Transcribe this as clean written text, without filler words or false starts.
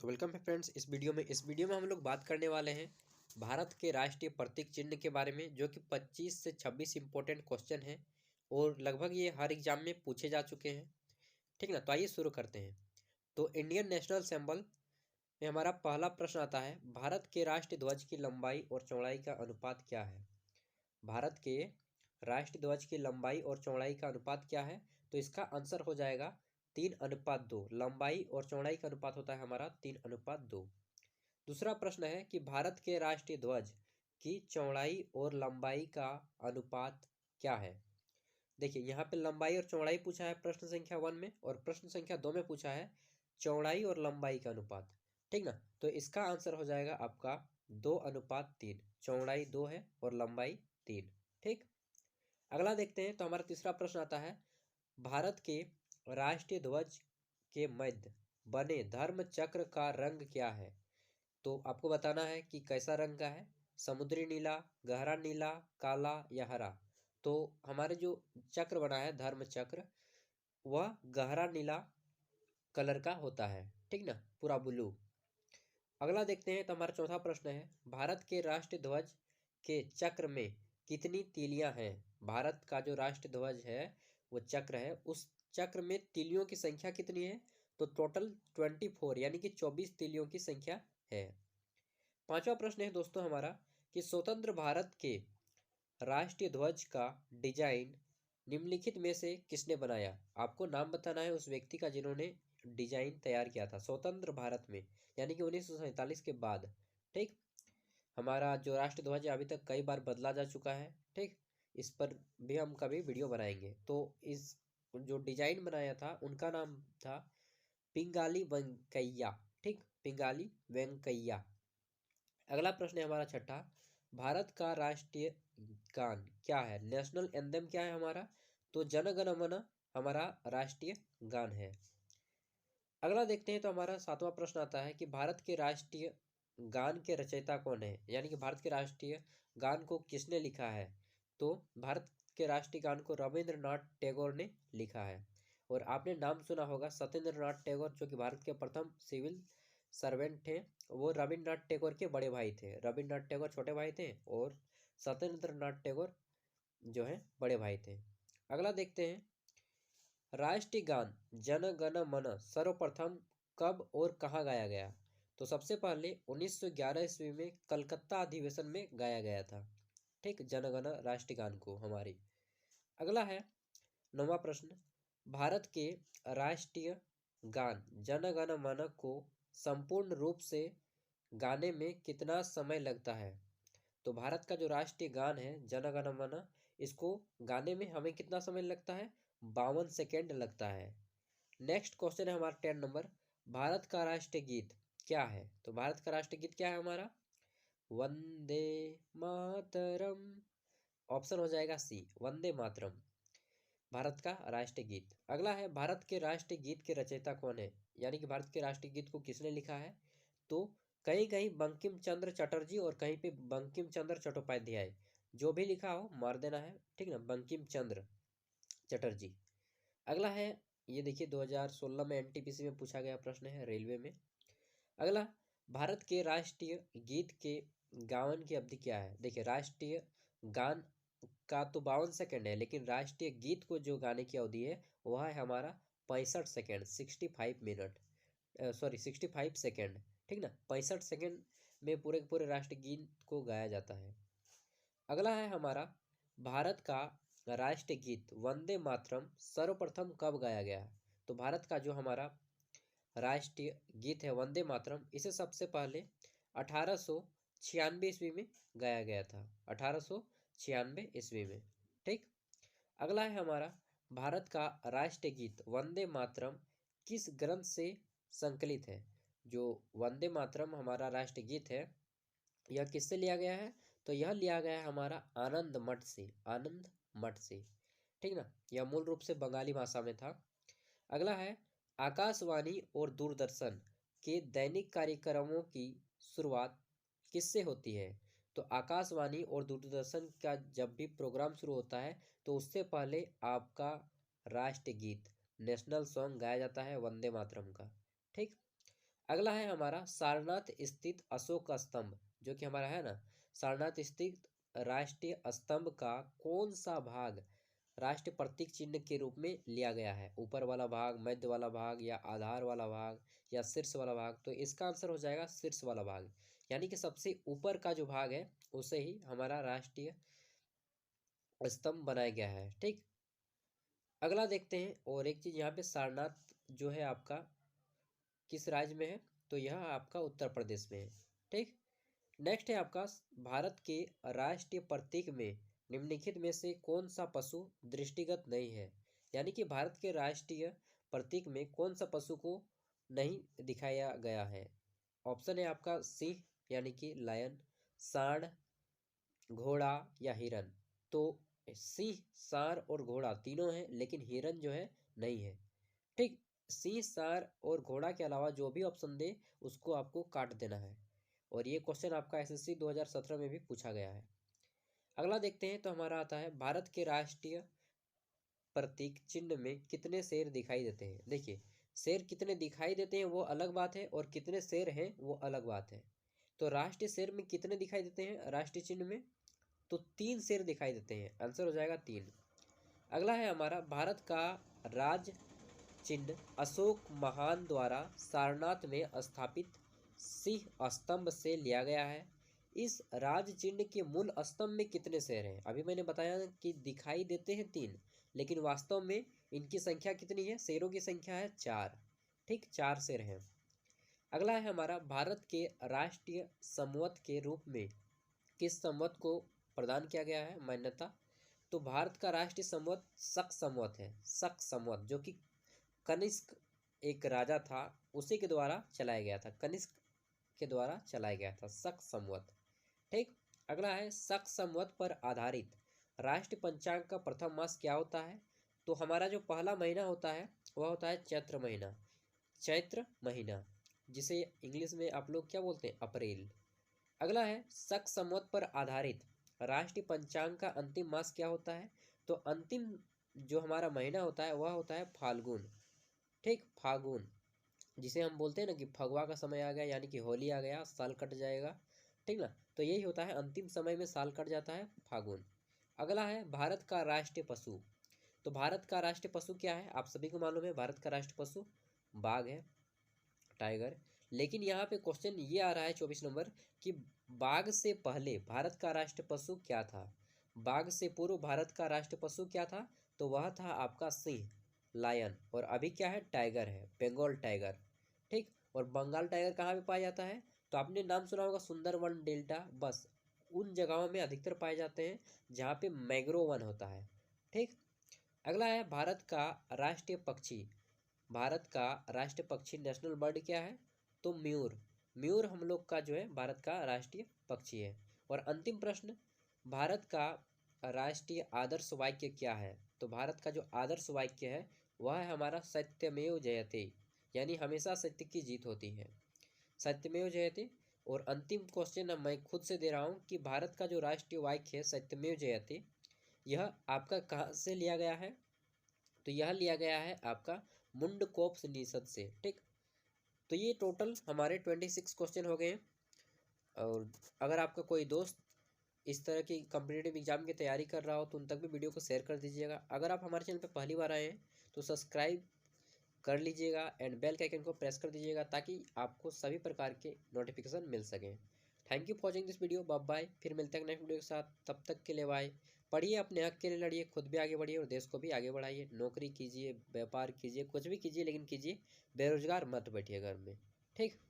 तो वेलकम है फ्रेंड्स। इस वीडियो में हम लोग बात करने वाले हैं भारत के राष्ट्रीय प्रतीक चिन्ह के बारे में, जो कि 25 से 26 इंपॉर्टेंट क्वेश्चन हैं और लगभग ये हर एग्जाम में पूछे जा चुके हैं। ठीक ना, तो आइए शुरू करते हैं। तो इंडियन नेशनल सिंबल में हमारा पहला प्रश्न आता है, भारत के राष्ट्रीय ध्वज की लंबाई और चौड़ाई का अनुपात क्या है। भारत के राष्ट्रीय ध्वज की लंबाई और चौड़ाई का अनुपात क्या है। तो इसका आंसर हो जाएगा 3:2। लंबाई और चौड़ाई का अनुपात होता है हमारा 3:2। दूसरा प्रश्न है कि भारत के राष्ट्रीय ध्वज की चौड़ाई और लंबाई का अनुपात क्या है। देखिए, यहाँ पे लंबाई और चौड़ाई पूछा है प्रश्न संख्या 1 में, और प्रश्न संख्या 2 में पूछा है चौड़ाई और लंबाई का अनुपात। ठीक ना, तो इसका आंसर हो जाएगा आपका 2:3। चौड़ाई 2 है और लंबाई 3। ठीक, अगला देखते हैं। तो हमारा तीसरा प्रश्न आता है, भारत के राष्ट्रीय ध्वज के मध्य बने धर्म चक्र का रंग क्या है। तो आपको बताना है कि कैसा रंग का है, समुद्री नीला, गहरा नीला, काला या हरा। तो हमारे जो चक्र बना है धर्म चक्र, वह गहरा नीला कलर का होता है। ठीक ना, पूरा ब्लू। अगला देखते हैं। तो हमारा चौथा प्रश्न है, भारत के राष्ट्रीय ध्वज के चक्र में कितनी तीलियां हैं। भारत का जो राष्ट्रीय ध्वज है वो चक्र है, उस चक्र में तीलियों की संख्या कितनी है। तो टोटल 24 यानी कि 24 तीलियों की संख्या है। पांचवा प्रश्न है दोस्तों हमारा कि स्वतंत्र भारत के राष्ट्रीय ध्वज का डिजाइन निम्नलिखित में से किसने बनाया। आपको नाम बताना है उस व्यक्ति का जिन्होंने डिजाइन तैयार किया था स्वतंत्र भारत में, यानी कि 1947 के बाद। ठीक, हमारा जो राष्ट्रीय ध्वज है अभी तक कई बार बदला जा चुका है। ठीक, इस पर भी हम कभी वीडियो बनाएंगे। तो इस जो डिजाइन बनाया था उनका नाम था पिंगाली वेंकैया। ठीक, पिंगाली वेंकैया। अगला प्रश्न है हमारा छठा, भारत का राष्ट्रीय गान क्या है। नेशनल एंथम क्या है हमारा। तो जन गण मन हमारा राष्ट्रीय गान है। अगला देखते हैं। तो हमारा सातवां प्रश्न आता है कि भारत के राष्ट्रीय गान के रचयिता कौन है, यानी कि भारत के राष्ट्रीय गान को किसने लिखा है। तो भारत के राष्ट्रीय गान को रविंद्रनाथ टैगोर ने लिखा है। और आपने नाम सुना होगा सत्येंद्रनाथ टैगोर, जो कि भारत के प्रथम सिविल सर्वेंट थे। वो रविंद्रनाथ टैगोर के बड़े भाई थे। रविंद्रनाथ टैगोर छोटे भाई थे और सत्येंद्रनाथ टैगोर जो है बड़े भाई थे। अगला देखते हैं, राष्ट्रीय गान जन गण मन सर्वप्रथम कब और कहाँ गाया गया। तो सबसे पहले 1911 ईस्वी में कलकत्ता अधिवेशन में गाया गया था। ठीक, जन गण राष्ट्रीय गान को हमारी। अगला है नौवां प्रश्न, भारत के राष्ट्रीय गान जन गण मन को संपूर्ण रूप से गाने में कितना समय लगता है। तो भारत का जो राष्ट्रीय गान है जन गण मन, इसको गाने में हमें कितना समय लगता है, 52 सेकेंड लगता है। नेक्स्ट क्वेश्चन है हमारा 10 नंबर, भारत का राष्ट्रीय गीत क्या है। तो भारत का राष्ट्रीय गीत क्या है हमारा, वंदे मातरम। ऑप्शन हो जाएगा सी, वंदे मातरम भारत का राष्ट्रीय गीत। अगला है, भारत के राष्ट्रीय गीत के रचयिता कौन है, यानी कि भारत के राष्ट्रीय गीत को किसने लिखा है। तो कहीं कहीं बंकिम चंद्र चटर्जी और कहीं पे बंकिम चंद्र चट्टोपाध्याय, जो भी लिखा हो मार देना है। ठीक ना, बंकिम चंद्र चटर्जी। अगला है, ये देखिए 2016 में एनटीपीसी में पूछा गया प्रश्न है, रेलवे में। अगला, भारत के राष्ट्रीय गीत के गावन की अवधि क्या है। देखिए, राष्ट्रीय गान का तो 52 सेकेंड है, लेकिन राष्ट्रीय गीत को जो गाने की अवधि है वह है हमारा 65 सेकेंड, 65 मिनट, सॉरी 65 सेकेंड। ठीक ना, 65 सेकेंड में पूरे पूरे राष्ट्रीय गीत को गाया जाता है। अगला है हमारा, भारत का राष्ट्रीय गीत वंदे मातरम सर्वप्रथम कब गाया गया। तो भारत का जो हमारा राष्ट्रीय गीत है वंदे मातरम, इसे सबसे पहले 1896 ईस्वी में गाया गया था। 1896 ईस्वी में। ठीक, अगला है हमारा, भारत का राष्ट्रीय गीत वंदे मातरम किस ग्रंथ से संकलित है। जो वंदे मातरम हमारा राष्ट्रीय गीत है, यह किससे लिया गया है। तो यह लिया गया है हमारा आनंद मठ से, आनंद मठ से। ठीक ना, यह मूल रूप से बंगाली भाषा में था। अगला है, आकाशवाणी और दूरदर्शन के दैनिक कार्यक्रमों की शुरुआत किससे होती है। तो आकाशवाणी और दूरदर्शन का जब भी प्रोग्राम शुरू होता है तो उससे पहले आपका राष्ट्रीय गीत, नेशनल सॉन्ग गाया जाता है वंदे मातरम का। ठीक, अगला है हमारा सारनाथ स्थित अशोक स्तंभ, जो कि हमारा है ना, सारनाथ स्थित राष्ट्रीय स्तंभ का कौन सा भाग राष्ट्रीय प्रतीक चिन्ह के रूप में लिया गया है? ऊपर वाला भाग, मध्य वाला भाग, या आधार वाला भाग, या शीर्ष वाला भाग? तो इसका आंसर हो जाएगा शीर्ष वाला भाग, यानी कि सबसे ऊपर का जो भाग है उसे ही हमारा राष्ट्रीय स्तंभ बनाया गया है। ठीक, अगला देखते हैं। और एक चीज यहाँ पे, सारनाथ जो है आपका किस राज्य में है? तो यह आपका उत्तर प्रदेश में है। ठीक, नेक्स्ट है आपका, भारत के राष्ट्रीय प्रतीक में निम्नलिखित में से कौन सा पशु दृष्टिगत नहीं है? यानी कि भारत के राष्ट्रीय प्रतीक में कौन सा पशु को नहीं दिखाया गया है? ऑप्शन है आपका सिंह यानी कि लायन, सांड, घोड़ा या हिरन। तो सिंह, सांड और घोड़ा तीनों हैं, लेकिन हिरन जो है नहीं है। ठीक, सिंह, सांड और घोड़ा के अलावा जो भी ऑप्शन दे उसको आपको काट देना है। और ये क्वेश्चन आपका एसएससी 2017 में भी पूछा गया है। अगला देखते हैं, तो हमारा आता है, भारत के राष्ट्रीय प्रतीक चिन्ह में कितने शेर दिखाई देते हैं? देखिए, शेर कितने दिखाई देते हैं वो अलग बात है, और कितने शेर हैं वो अलग बात है। तो राष्ट्रीय शेर में कितने दिखाई देते हैं राष्ट्रीय चिन्ह में? तो 3 शेर दिखाई देते हैं, आंसर हो जाएगा 3। अगला है हमारा, भारत का राज चिन्ह अशोक महान द्वारा सारनाथ में स्थापित सिंह स्तंभ से लिया गया है। इस राज चिन्ह के मूल स्तंभ में कितने शेर हैं? अभी मैंने बताया कि दिखाई देते हैं 3, लेकिन वास्तव में इनकी संख्या कितनी है? शेरों की संख्या है 4। ठीक, 4 शेर हैं। अगला है हमारा, भारत के राष्ट्रीय संवत के रूप में किस संवत को प्रदान किया गया है मान्यता? तो भारत का राष्ट्रीय संवत शक संवत है। शक संवत, जो कि कनिष्क एक राजा था उसी के द्वारा चलाया गया था, कनिष्क के द्वारा चलाया गया था शक संवत। ठीक, अगला है, शक संवत पर आधारित राष्ट्रीय पंचांग का प्रथम मास क्या होता है? तो हमारा जो पहला महीना होता है वह होता है चैत्र महीना। चैत्र महीना, जिसे इंग्लिश में आप लोग क्या बोलते हैं? अप्रैल। अगला है, शक संवत पर आधारित राष्ट्रीय पंचांग का अंतिम मास क्या होता है? तो अंतिम जो हमारा महीना होता है वह होता है फाल्गुन। ठीक, फागुन, जिसे हम बोलते हैं ना कि फगवा का समय आ गया, यानी कि होली आ गया, साल कट जाएगा। ठीक ना, तो यही होता है, अंतिम समय में साल कट जाता है, फागुन। अगला है, भारत का राष्ट्रीय पशु। तो भारत का राष्ट्रीय पशु क्या है? आप सभी को मालूम है, भारत का राष्ट्रीय पशु बाघ है, टाइगर। लेकिन यहाँ पे क्वेश्चन ये आ रहा है 24 नंबर, कि बाघ से पहले भारत का राष्ट्रीय पशु क्या था? बाघ से पूर्व भारत का राष्ट्रीय पशु क्या था? तो वह था आपका सिंह, लायन। और अभी क्या है? टाइगर है, बंगाल टाइगर। ठीक, और बंगाल टाइगर कहाँ पे पाया जाता है? तो आपने नाम सुना होगा सुंदरवन डेल्टा, बस उन जगहों में अधिकतर पाए जाते हैं जहाँ पे मैंग्रोव वन होता है। ठीक, अगला है, भारत का राष्ट्रीय पक्षी। भारत का राष्ट्रीय पक्षी नेशनल बर्ड क्या है? तो मयूर। मयूर हम लोग का जो है भारत का राष्ट्रीय पक्षी है। और अंतिम प्रश्न, भारत का राष्ट्रीय आदर्श वाक्य क्या है? तो भारत का जो आदर्श वाक्य है वह है हमारा सत्यमेव जयते, यानी हमेशा सत्य की जीत होती है, सत्यमेव जयते। और अंतिम क्वेश्चन मैं खुद से दे रहा हूँ कि भारत का जो राष्ट्रीय वाक्य है सत्यमेव जयते, यह आपका कहाँ से लिया गया है? तो यह लिया गया है आपका मुंडकोपनिषद से। ठीक, तो ये टोटल हमारे 26 क्वेश्चन हो गए हैं। और अगर आपका कोई दोस्त इस तरह की कम्पिटिटिव एग्जाम की तैयारी कर रहा हो तो उन तक भी वीडियो को शेयर कर दीजिएगा। अगर आप हमारे चैनल पर पहली बार आए हैं तो सब्सक्राइब कर लीजिएगा एंड बेल के आइकन को प्रेस कर दीजिएगा, ताकि आपको सभी प्रकार के नोटिफिकेशन मिल सकें। Thank you for watching this video, bye bye. फिर मिलते हैं नेक्स्ट वीडियो के साथ, तब तक के लिए बाय। पढ़िए, अपने हक के लिए लड़िए, खुद भी आगे बढ़िए और देश को भी आगे बढ़ाइए। नौकरी कीजिए, व्यापार कीजिए, कुछ भी कीजिए, लेकिन कीजिए, बेरोजगार मत बैठिए घर में। ठीक।